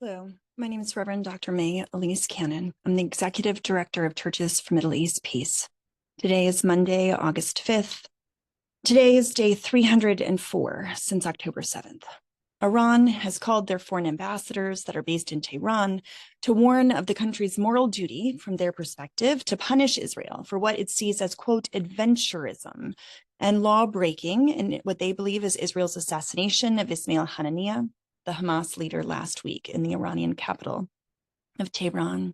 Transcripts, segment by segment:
Hello, my name is Reverend Dr. May Elise Cannon. I'm the Executive Director of Churches for Middle East Peace. Today is Monday, August 5th. Today is day 304 since October 7th. Iran has called their foreign ambassadors that are based in Tehran to warn of the country's moral duty, from their perspective, to punish Israel for what it sees as, quote, adventurism and law breaking in what they believe is Israel's assassination of Ismail Haniyeh, the Hamas leader, last week in the Iranian capital of Tehran.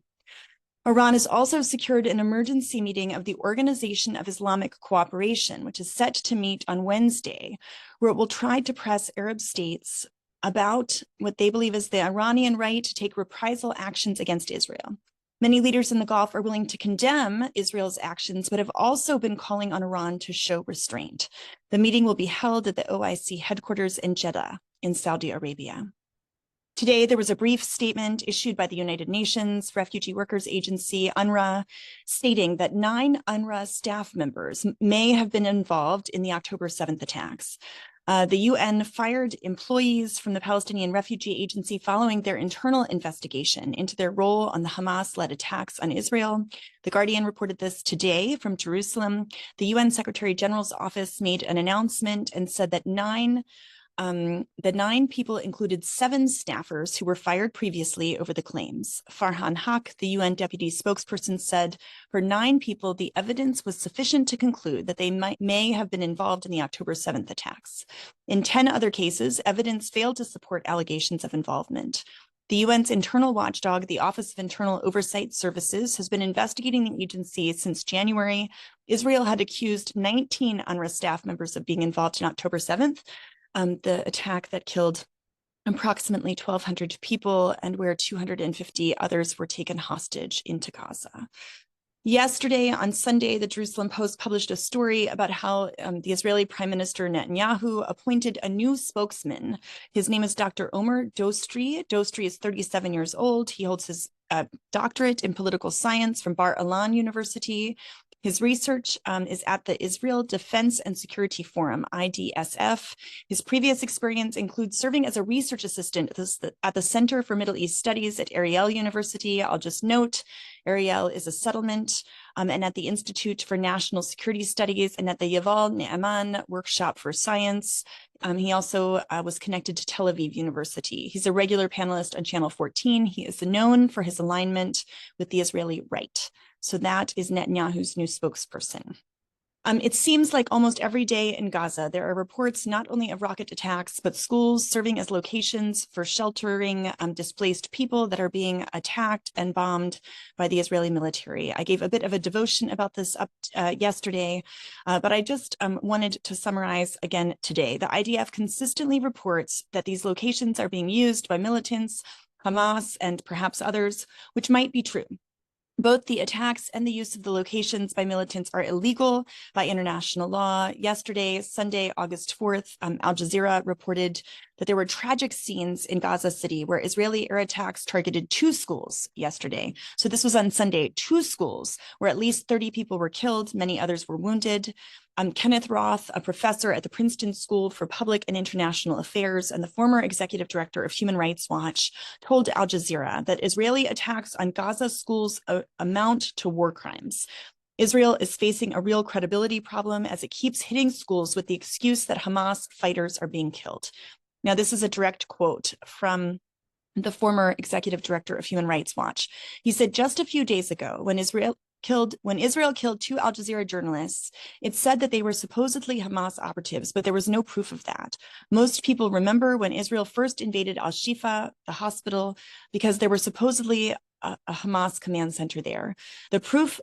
Iran has also secured an emergency meeting of the Organization of Islamic Cooperation, which is set to meet on Wednesday, where it will try to press Arab states about what they believe is the Iranian right to take reprisal actions against Israel. Many leaders in the Gulf are willing to condemn Israel's actions, but have also been calling on Iran to show restraint. The meeting will be held at the OIC headquarters in Jeddah in Saudi Arabia. Today, there was a brief statement issued by the United Nations Refugee Workers Agency, UNRWA, stating that 9 UNRWA staff members may have been involved in the October 7th attacks. The UN fired employees from the Palestinian Refugee Agency following their internal investigation into their role on the Hamas-led attacks on Israel. The Guardian reported this today from Jerusalem. The UN Secretary General's office made an announcement and said that the 9 people included 7 staffers who were fired previously over the claims. Farhan Haq, the UN deputy spokesperson, said for 9 people, the evidence was sufficient to conclude that they may have been involved in the October 7th attacks. In 10 other cases, evidence failed to support allegations of involvement. The UN's internal watchdog, the Office of Internal Oversight Services, has been investigating the agency since January. Israel had accused 19 UNRWA staff members of being involved in October 7th. The attack that killed approximately 1,200 people and where 250 others were taken hostage into Gaza. Yesterday, on Sunday, the Jerusalem Post published a story about how the Israeli Prime Minister Netanyahu appointed a new spokesman. His name is Dr. Omer Dostri. Dostri is 37 years old. He holds his doctorate in political science from Bar Ilan University. His research is at the Israel Defense and Security Forum, IDSF. His previous experience includes serving as a research assistant at the Center for Middle East Studies at Ariel University. I'll just note, Ariel is a settlement, and at the Institute for National Security Studies and at the Yuval Ne'eman Workshop for Science. He also was connected to Tel Aviv University. He's a regular panelist on Channel 14. He is known for his alignment with the Israeli right. So that is Netanyahu's new spokesperson. It seems like almost every day in Gaza, there are reports not only of rocket attacks, but schools serving as locations for sheltering displaced people that are being attacked and bombed by the Israeli military. I gave a bit of a devotion about this up yesterday, but I just wanted to summarize again today. The IDF consistently reports that these locations are being used by militants, Hamas, and perhaps others, which might be true. Both the attacks and the use of the locations by militants are illegal by international law. Yesterday, Sunday, August 4th, Al Jazeera reported that there were tragic scenes in Gaza City where Israeli air attacks targeted 2 schools yesterday. So this was on Sunday, 2 schools where at least 30 people were killed, many others were wounded. Kenneth Roth, a professor at the Princeton School for Public and International Affairs and the former executive director of Human Rights Watch, told Al Jazeera that Israeli attacks on Gaza schools amount to war crimes. Israel is facing a real credibility problem as it keeps hitting schools with the excuse that Hamas fighters are being killed. Now, this is a direct quote from the former executive director of Human Rights Watch. He said, just a few days ago, when Israel killed 2 Al Jazeera journalists, it said that they were supposedly Hamas operatives, but there was no proof of that. Most people remember when Israel first invaded Al-Shifa, the hospital, because there were supposedly a Hamas command center there. The proof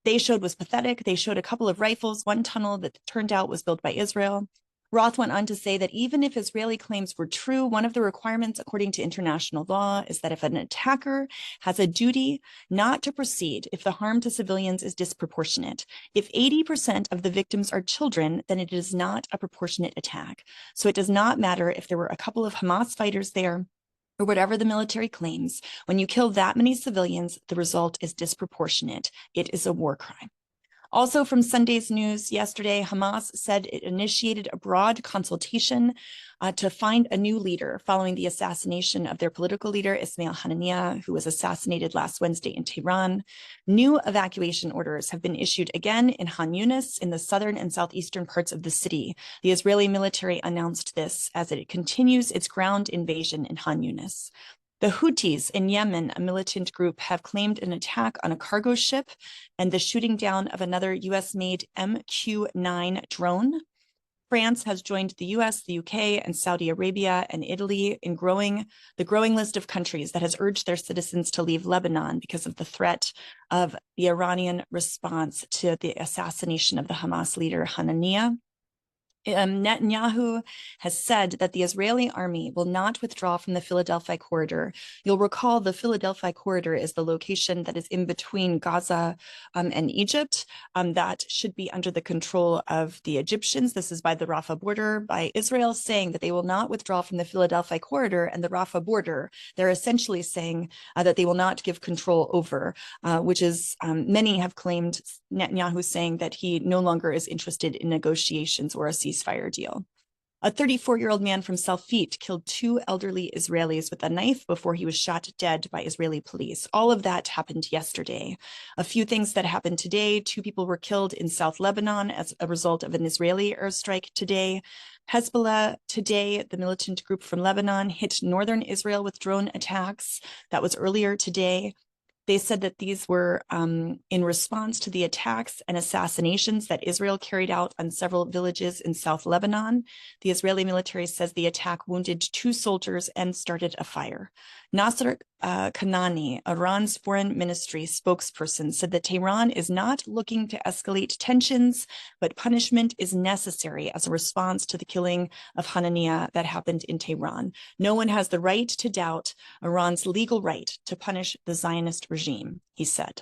they showed was pathetic. They showed a couple of rifles, 1 tunnel that turned out was built by Israel. Roth went on to say that even if Israeli claims were true, one of the requirements according to international law is that if an attacker has a duty not to proceed if the harm to civilians is disproportionate. If 80% of the victims are children, then it is not a proportionate attack. So it does not matter if there were a couple of Hamas fighters there or whatever the military claims. When you kill that many civilians, the result is disproportionate. It is a war crime. Also from Sunday's news yesterday, Hamas said it initiated a broad consultation to find a new leader following the assassination of their political leader, Ismail Haniyeh, who was assassinated last Wednesday in Tehran. New evacuation orders have been issued again in Han Yunis in the southern and southeastern parts of the city. The Israeli military announced this as it continues its ground invasion in Han Yunis. The Houthis in Yemen, a militant group, have claimed an attack on a cargo ship and the shooting down of another US-made MQ-9 drone. France has joined the US, the UK, and Saudi Arabia and Italy in the growing list of countries that has urged their citizens to leave Lebanon because of the threat of the Iranian response to the assassination of the Hamas leader Haniyeh. Netanyahu has said that the Israeli army will not withdraw from the Philadelphia corridor. You'll recall the Philadelphia corridor is the location that is in between Gaza and Egypt. That should be under the control of the Egyptians. This is by the Rafah border, by Israel saying that they will not withdraw from the Philadelphia corridor and the Rafah border. They're essentially saying that they will not give control over, which is many have claimed Netanyahu saying that he no longer is interested in negotiations or a ceasefire deal. A 34-year-old man from Salfit killed two elderly Israelis with a knife before he was shot dead by Israeli police. All of that happened yesterday. A few things that happened today. Two people were killed in South Lebanon as a result of an Israeli airstrike today. Hezbollah today, the militant group from Lebanon, hit northern Israel with drone attacks. That was earlier today. They said that these were in response to the attacks and assassinations that Israel carried out on several villages in South Lebanon. The Israeli military says the attack wounded two soldiers and started a fire. Nasser Kanani, Iran's foreign ministry spokesperson, said that Tehran is not looking to escalate tensions, but punishment is necessary as a response to the killing of Haniyeh that happened in Tehran. No one has the right to doubt Iran's legal right to punish the Zionist regime, he said.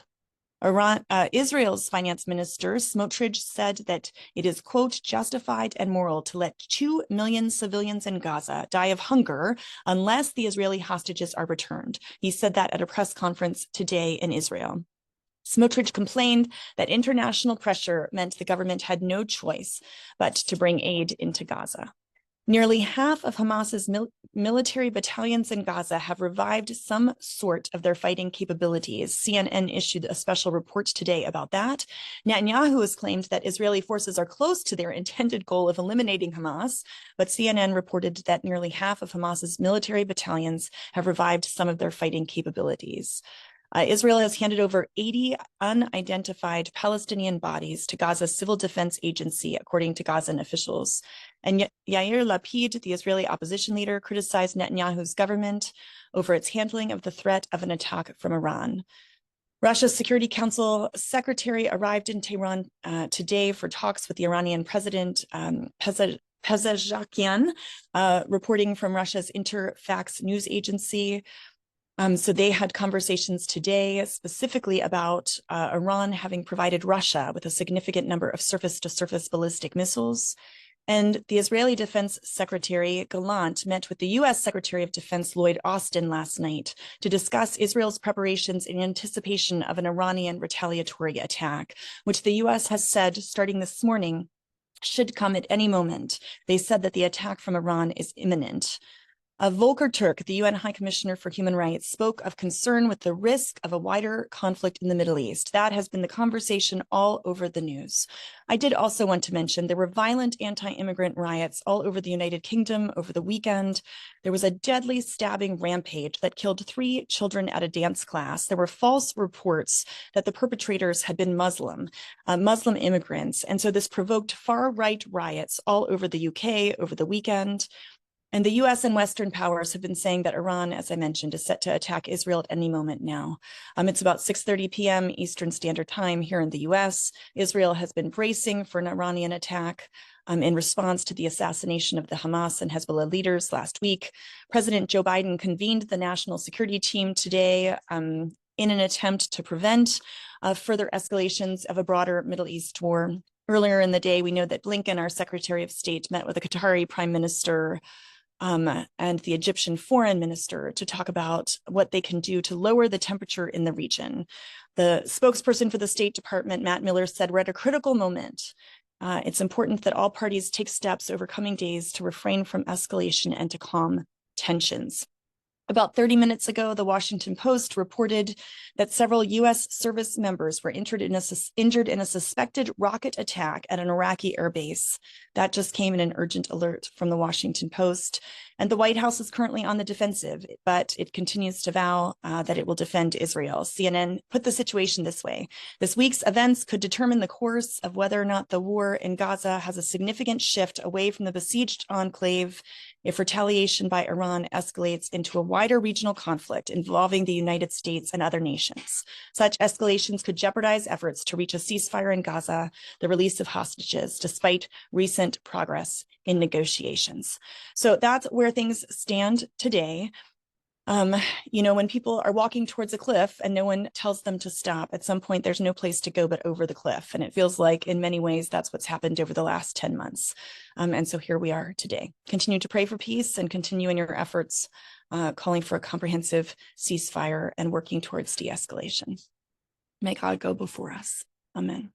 Israel's finance minister, Smotrich, said that it is, quote, justified and moral to let 2 million civilians in Gaza die of hunger unless the Israeli hostages are returned. He said that at a press conference today in Israel. Smotrich complained that international pressure meant the government had no choice but to bring aid into Gaza. Nearly half of Hamas's military battalions in Gaza have revived some sort of their fighting capabilities. CNN issued a special report today about that. Netanyahu has claimed that Israeli forces are close to their intended goal of eliminating Hamas, but CNN reported that nearly half of Hamas's military battalions have revived some of their fighting capabilities. Israel has handed over 80 unidentified Palestinian bodies to Gaza's Civil Defense Agency, according to Gazan officials. And Yair Lapid, the Israeli opposition leader, criticized Netanyahu's government over its handling of the threat of an attack from Iran. Russia's Security Council secretary arrived in Tehran today for talks with the Iranian president, Pezeshkian, reporting from Russia's Interfax news agency. So they had conversations today specifically about Iran having provided Russia with a significant number of surface-to-surface ballistic missiles. And the Israeli Defense Secretary Gallant met with the U.S. Secretary of Defense Lloyd Austin last night to discuss Israel's preparations in anticipation of an Iranian retaliatory attack, which the U.S. has said starting this morning should come at any moment. They said that the attack from Iran is imminent. Volker Turk, the UN High Commissioner for Human Rights, spoke of concern with the risk of a wider conflict in the Middle East. That has been the conversation all over the news. I did also want to mention there were violent anti-immigrant riots all over the United Kingdom over the weekend. There was a deadly stabbing rampage that killed 3 children at a dance class. There were false reports that the perpetrators had been Muslim immigrants. And so this provoked far-right riots all over the UK over the weekend. And the US and Western powers have been saying that Iran, as I mentioned, is set to attack Israel at any moment now. It's about 6:30 p.m. Eastern Standard Time here in the US. Israel has been bracing for an Iranian attack in response to the assassination of the Hamas and Hezbollah leaders last week. President Joe Biden convened the national security team today in an attempt to prevent further escalations of a broader Middle East war. Earlier in the day, we know that Blinken, our Secretary of State, met with the Qatari Prime Minister and the Egyptian foreign minister to talk about what they can do to lower the temperature in the region. The spokesperson for the State Department, Matt Miller, said, "We're at a critical moment. It's important that all parties take steps over coming days to refrain from escalation and to calm tensions." About 30 minutes ago, the Washington Post reported that several U.S. service members were injured in a suspected rocket attack at an Iraqi airbase. That just came in an urgent alert from the Washington Post. And the White House is currently on the defensive, but it continues to vow that it will defend Israel. CNN put the situation this way: this week's events could determine the course of whether or not the war in Gaza has a significant shift away from the besieged enclave if retaliation by Iran escalates into a wider regional conflict involving the United States and other nations. Such escalations could jeopardize efforts to reach a ceasefire in Gaza, the release of hostages, despite recent progress in negotiations. So that's where things stand today. When people are walking towards a cliff and no one tells them to stop, at some point there's no place to go but over the cliff. And it feels like in many ways that's what's happened over the last 10 months. And so here we are today. Continue to pray for peace and continue in your efforts, calling for a comprehensive ceasefire and working towards de-escalation. May God go before us. Amen.